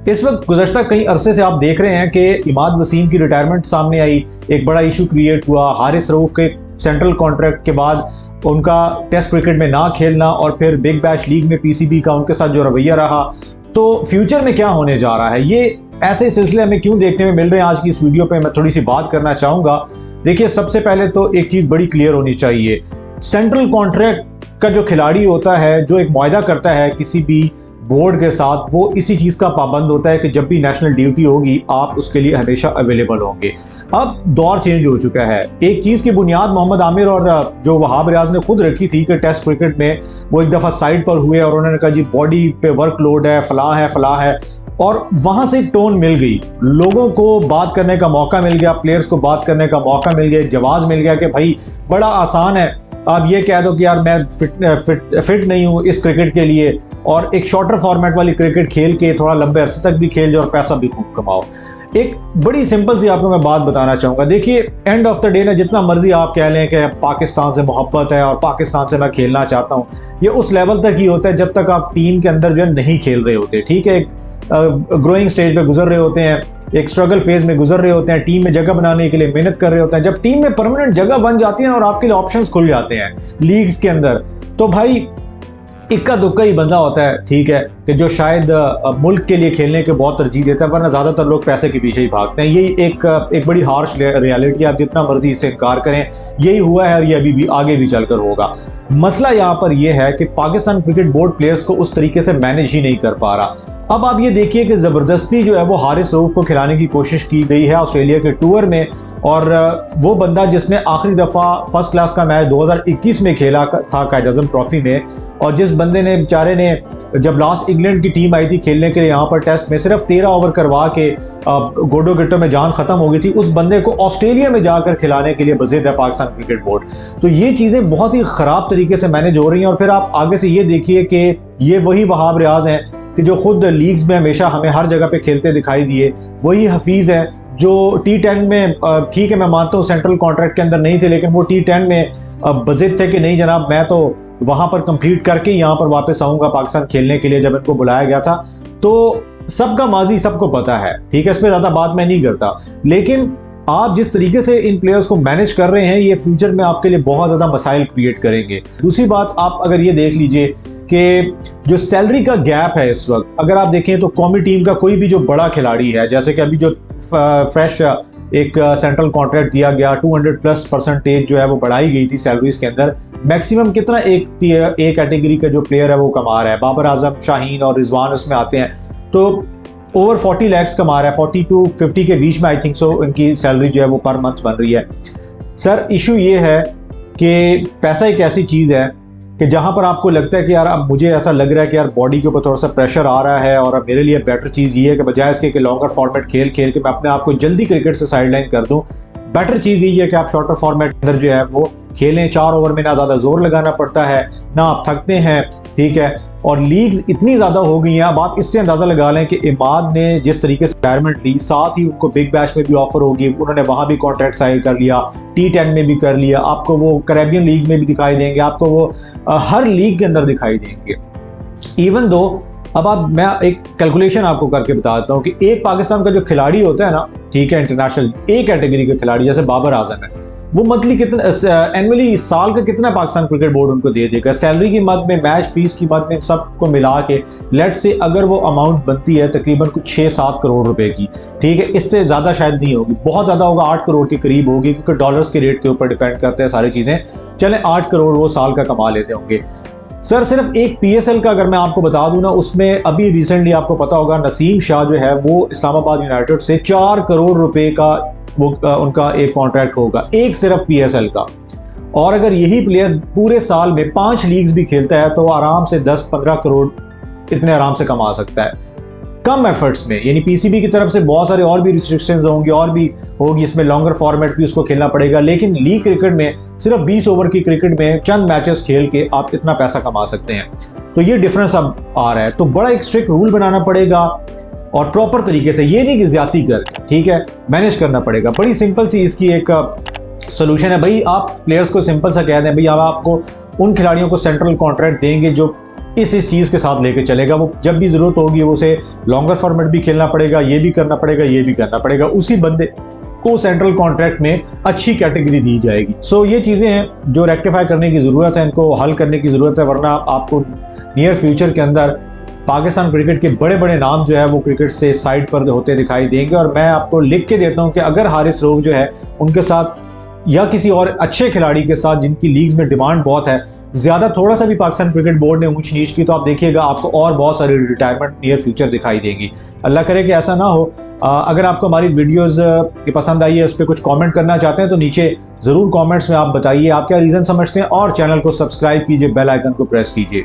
इस वक्त गुज़श्ता कई अरसे से आप देख रहे हैं कि इमाद वसीम की रिटायरमेंट सामने आई, एक बड़ा इशू क्रिएट हुआ। हारिस रऊफ के सेंट्रल कॉन्ट्रैक्ट के बाद उनका टेस्ट क्रिकेट में ना खेलना और फिर बिग बैश लीग में पीसीबी का उनके साथ जो रवैया रहा, तो फ्यूचर में क्या होने जा रहा है, ये ऐसे सिलसिले हमें क्यों देखने में मिल रहे हैं। आज की इस वीडियो पे मैं थोड़ी सी बात करना चाहूँगा। देखिए, सबसे पहले तो एक चीज़ बड़ी क्लियर होनी चाहिए, सेंट्रल कॉन्ट्रैक्ट का जो खिलाड़ी होता है, जो एक मुआहदा करता है किसी भी बोर्ड के साथ, वो इसी चीज़ का पाबंद होता है कि जब भी नेशनल ड्यूटी होगी आप उसके लिए हमेशा अवेलेबल होंगे। अब दौर चेंज हो चुका है। एक चीज़ की बुनियाद मोहम्मद आमिर और जो वहाब रियाज ने खुद रखी थी कि टेस्ट क्रिकेट में वो एक दफ़ा साइड पर हुए और उन्होंने कहा जी बॉडी पे वर्कलोड है, फलां है, और वहाँ से एक टोन मिल गई, लोगों को बात करने का मौका मिल गया, प्लेयर्स को बात करने का मौका मिल गया, जवाब मिल गया कि भाई बड़ा आसान है, आप ये कह दो कि यार मैं फिट नहीं हूँ इस क्रिकेट के लिए, और एक शॉर्टर फॉर्मेट वाली क्रिकेट खेल के थोड़ा लंबे अरसे तक भी खेल जाओ और पैसा भी खूब कमाओ। एक बड़ी सिंपल सी आपको मैं बात बताना चाहूँगा। देखिए, एंड ऑफ द डे ना, जितना मर्जी आप कह लें कि पाकिस्तान से मोहब्बत है और पाकिस्तान से मैं खेलना चाहता हूँ, ये उस लेवल तक ही होता है जब तक आप टीम के अंदर जो है नहीं खेल रहे होते। ठीक है, ग्रोइंग स्टेज पे गुजर रहे होते हैं, एक स्ट्रगल फेज में गुजर रहे होते हैं, टीम में जगह बनाने के लिए मेहनत कर रहे होते हैं। जब टीम में परमानेंट जगह बन जाती है और आपके लिए ऑप्शंस खुल जाते हैं लीग्स के अंदर, तो भाई इक्का दुक्का ही बंदा होता है, ठीक है, कि जो शायद मुल्क के लिए खेलने के बहुत तरजीह देता है, वरना ज़्यादातर लोग पैसे के पीछे ही भागते हैं। यही एक बड़ी हार्श रियलिटी, आप जितना मर्जी इससे इनकार करें, यही हुआ है और ये अभी भी आगे भी चलकर होगा। मसला यहाँ पर यह है कि पाकिस्तान क्रिकेट बोर्ड प्लेयर्स को उस तरीके से मैनेज ही नहीं कर पा रहा। अब आप ये देखिए कि ज़बरदस्ती जो है वो हारिस रऊफ को खिलाने की कोशिश की गई है ऑस्ट्रेलिया के टूर में, और वो बंदा जिसने आखिरी दफ़ा फर्स्ट क्लास का मैच 2021 में खेला था कायद-ए-आज़म ट्रॉफी में, और जिस बंदे ने बेचारे ने जब लास्ट इंग्लैंड की टीम आई थी खेलने के लिए यहाँ पर टेस्ट में, सिर्फ 13 ओवर करवा के गोडो गिट्टो में जान खत्म हो गई थी, उस बंदे को ऑस्ट्रेलिया में जाकर खिलाने के लिए बज़िद है पाकिस्तान क्रिकेट बोर्ड। तो ये चीज़ें बहुत ही ख़राब तरीके से मैनेज हो रही हैं। और फिर आप आगे से ये देखिए कि ये वही वहाब रियाज हैं कि जो खुद लीग्स में हमेशा हमें हर जगह पे खेलते दिखाई दिए, वही हफीज़ है जो T10 में, ठीक है मैं मानता हूँ सेंट्रल कॉन्ट्रैक्ट के अंदर नहीं थे, लेकिन वो T10 में बज़िद थे कि नहीं जनाब, मैं तो वहाँ पर कंप्लीट करके यहाँ पर वापस आऊँगा पाकिस्तान खेलने के लिए, जब इनको बुलाया गया था। तो सबका माजी सबको पता है, ठीक है, इस पर ज़्यादा बात मैं नहीं करता। लेकिन आप जिस तरीके से इन प्लेयर्स को मैनेज कर रहे हैं, ये फ्यूचर में आपके लिए बहुत ज़्यादा मसाइल क्रिएट करेंगे। दूसरी बात, आप अगर ये देख लीजिए कि जो सैलरी का गैप है इस वक्त, अगर आप देखें तो कौमी टीम का कोई भी जो बड़ा खिलाड़ी है, जैसे कि अभी जो फ्रेश एक सेंट्रल कॉन्ट्रैक्ट दिया गया, 200+ % जो है वो बढ़ाई गई थी सैलरीज के अंदर, मैक्सिमम कितना एक कैटेगरी का जो प्लेयर है वो कमा रहा है, बाबर आजम, शाहीन और रिजवान उसमें आते हैं, तो ओवर 40 लाख कमा रहा है, 40 to 50 के बीच में आई थिंक सो इनकी सैलरी जो है वो पर मंथ बन रही है। सर, इशू ये है कि पैसा एक ऐसी चीज़ है कि जहाँ पर आपको लगता है कि यार अब मुझे ऐसा लग रहा है कि यार बॉडी के ऊपर थोड़ा सा प्रेशर आ रहा है, और अब मेरे लिए बेटर चीज़ ये है कि बजाय इसके कि लॉन्गर फॉर्मेट खेल के मैं अपने आप को जल्दी क्रिकेट से साइडलाइन कर दूँ, बेटर चीज़ यही है कि आप शॉर्टर फॉर्मेट के अंदर जो है वो खेलें। 4 ओवर में ना ज़्यादा जोर लगाना पड़ता है, ना आप थकते हैं, ठीक है, और लीग्स इतनी ज़्यादा हो गई हैं। अब आप इससे अंदाज़ा लगा लें कि इमाद ने जिस तरीके से रिटायरमेंट ली, साथ ही उनको बिग बैश में भी ऑफर होगी, उन्होंने वहाँ भी कॉन्ट्रैक्ट साइन कर लिया, T10 में भी कर लिया, आपको वो कैरेबियन लीग में भी दिखाई देंगे, आपको वो हर लीग के अंदर दिखाई देंगे। इवन दो, अब आप, मैं एक कैलकुलेशन आपको करके बता देता हूँ कि एक पाकिस्तान का जो खिलाड़ी होता है ना, ठीक है, इंटरनेशनल ए कैटेगरी के खिलाड़ी जैसे बाबर आजम है, वो मंथली कितना, एनुअली साल का कितना पाकिस्तान क्रिकेट बोर्ड उनको दे देगा, सैलरी की मद में, मैच फीस की मद में, सबको मिला के लेट से अगर वो अमाउंट बनती है तकरीबन कुछ 6-7 करोड़ रुपए की, ठीक है, इससे ज़्यादा शायद नहीं होगी, बहुत ज़्यादा होगा, 8 करोड़ के करीब होगी, क्योंकि डॉलर्स के रेट के ऊपर डिपेंड करते हैं सारी चीज़ें। चलें 8 करोड़ वो साल का कमा लेते होंगे। सर, सिर्फ एक PSL का अगर मैं आपको बता दूं ना, उसमें अभी रिसेंटली आपको पता होगा नसीम शाह जो है वो इस्लामाबाद यूनाइटेड से 4 करोड़ रुपए का वो उनका एक कॉन्ट्रैक्ट होगा, एक सिर्फ PSL का। और अगर यही प्लेयर पूरे साल में 5 लीग्स भी खेलता है तो आराम से 10-15 करोड़ इतने आराम से कमा सकता है, कम एफर्ट्स में। यानी PCB की तरफ से बहुत सारे और भी रिस्ट्रिक्शंस होंगी, और भी होगी, इसमें लॉन्गर फॉर्मेट भी उसको खेलना पड़ेगा, लेकिन लीग क्रिकेट में सिर्फ 20 ओवर की क्रिकेट में चंद मैचेस खेल के आप इतना पैसा कमा सकते हैं। तो ये डिफरेंस अब आ रहा है। तो बड़ा एक स्ट्रिक्ट रूल बनाना पड़ेगा और प्रॉपर तरीके से, ये नहीं कि ज्यादती कर, ठीक है, मैनेज करना पड़ेगा। बड़ी सिंपल सी इसकी एक सोल्यूशन है भाई, आप प्लेयर्स को सिंपल सा कह दें भाई, अब आपको उन खिलाड़ियों को सेंट्रल कॉन्ट्रैक्ट देंगे जो इस चीज़ के साथ लेके चलेगा। वो जब भी ज़रूरत होगी वो उसे लॉन्गर फॉर्मेट भी खेलना पड़ेगा, ये भी करना पड़ेगा, ये भी करना पड़ेगा, उसी बंदे को सेंट्रल कॉन्ट्रैक्ट में अच्छी कैटेगरी दी जाएगी। सो ये चीज़ें हैं जो रेक्टिफाई करने की ज़रूरत है, इनको हल करने की ज़रूरत है, वरना आपको नियर फ्यूचर के अंदर पाकिस्तान क्रिकेट के बड़े बड़े नाम जो है वो क्रिकेट से साइड पर होते दिखाई देंगे। और मैं आपको लिख के देता हूँ कि अगर हारिस रऊफ जो है उनके साथ या किसी और अच्छे खिलाड़ी के साथ जिनकी लीग्स में डिमांड बहुत है, ज़्यादा थोड़ा सा भी पाकिस्तान क्रिकेट बोर्ड ने ऊंच नीच की, तो आप देखिएगा आपको और बहुत सारी रिटायरमेंट नियर फ्यूचर दिखाई देंगी। अल्लाह करे कि ऐसा ना हो। अगर आपको हमारी वीडियोस पसंद आई है, उस पर कुछ कमेंट करना चाहते हैं तो नीचे ज़रूर कमेंट्स में आप बताइए आप क्या रीज़न समझते हैं, और चैनल को सब्सक्राइब कीजिए, बेल आइकन को प्रेस कीजिए।